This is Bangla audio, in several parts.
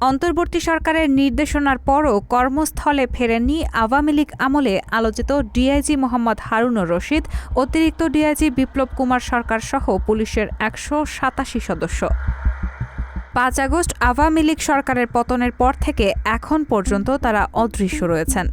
অন্তর্বর্তী সরকারের নির্দেশনার পরও কর্মস্থলে ফেরেননি আওয়ামী লীগ আমলে আলোচিত ডিআইজি মোহাম্মদ হারুনুর রশিদ, অতিরিক্ত ডিআইজি বিপ্লব কুমার সরকার সহ পুলিশের ১৮৭ সদস্য। ৫ আগস্ট আওয়ামী লীগ সরকারের পতনের পর থেকে এখন পর্যন্ত তারা অদৃশ্য রয়েছেন।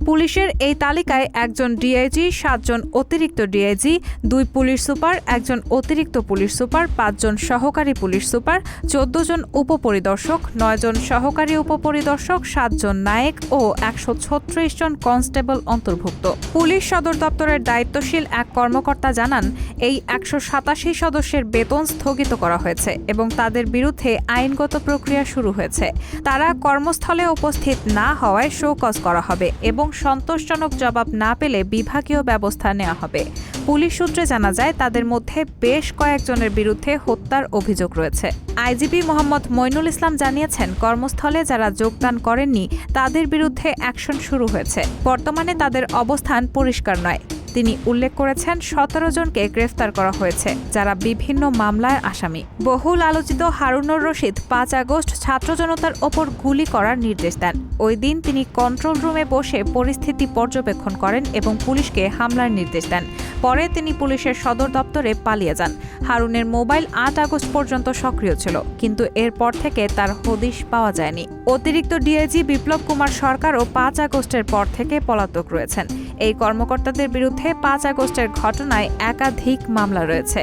পুলিশের এই তালিকায় একজন ডিআইজি, ৭ জন অতিরিক্ত ডিআইজি, ২ পুলিশ সুপার, ১ জন অতিরিক্ত পুলিশ সুপার, ৫ জন সহকারী পুলিশ সুপার, ১৪ জন উপপরিদর্শক, ৯ জন সহকারী উপপরিদর্শক, ৭ জন নায়েক ও ১৩৬ জন কনস্টেবল অন্তর্ভুক্ত। পুলিশ সদর দপ্তরের দায়িত্বশীল এক কর্মকর্তা জানান, এই ১৮৭ সদস্যের বেতন স্থগিত করা হয়েছে এবং তাদের বিরুদ্ধে আইনগত প্রক্রিয়া শুরু হয়েছে। তারা কর্মস্থলে উপস্থিত না হওয়ায় শোকজ করা হবে এবং সন্তোষজনক জবাব না পেলে বিভাগীয় ব্যবস্থা নেওয়া হবে। পুলিশ সূত্রে জানা যায়, তাদের মধ্যে বেশ কয়েকজনের বিরুদ্ধে হত্যার অভিযোগ রয়েছে। আইজিপি মোহাম্মদ মইনুল ইসলাম জানিয়েছেন, কর্মস্থলে যারা যোগদান করেননি তাদের বিরুদ্ধে অ্যাকশন শুরু হয়েছে। বর্তমানে তাদের অবস্থান পরিষ্কার নয়। তিনি উল্লেখ করেছেন, ১৭ জনকে গ্রেফতার করা হয়েছে, যারা বিভিন্ন মামলায় আসামি। বহুল আলোচিত হারুনুর রশিদ ৫ আগস্ট ছাত্র জনতার ওপর গুলি করার নির্দেশ দেন। ওই দিন তিনি কন্ট্রোল রুমে বসে পরিস্থিতি পর্যবেক্ষণ করেন এবং পুলিশকে হামলার নির্দেশ দেন। পরে তিনি পুলিশের সদর দপ্তরে পালিয়ে যান। হারুনের মোবাইল ৮ আগস্ট পর্যন্ত সক্রিয় ছিল, কিন্তু এরপর থেকে তার হদিশ পাওয়া যায়নি। অতিরিক্ত ডিআইজি বিপ্লব কুমার সরকারও ৫ আগস্টের পর থেকে পলাতক রয়েছেন। এই কর্মকর্তাদের বিরুদ্ধে ৫ আগস্টের ঘটনায় একাধিক মামলা রয়েছে।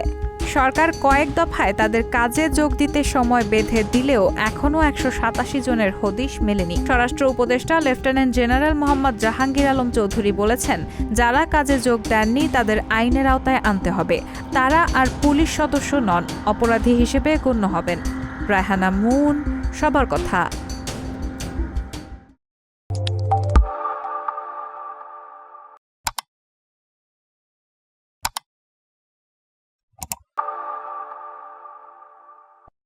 সরকার কয়েক দফায় তাদের কাজে যোগ দিতে সময় বেঁধে দিলেও এখনও ১৮৭ জনের হদিশ মেলেনি। স্বরাষ্ট্র উপদেষ্টা লেফটেন্যান্ট জেনারেল মোহাম্মদ জাহাঙ্গীর আলম চৌধুরী বলেছেন, যারা কাজে যোগ দেননি তাদের আইনের আওতায় আনতে হবে। তারা আর পুলিশ সদস্য নন, অপরাধী হিসেবে গণ্য হবেন। রায়হানা মুন, সবার কথা।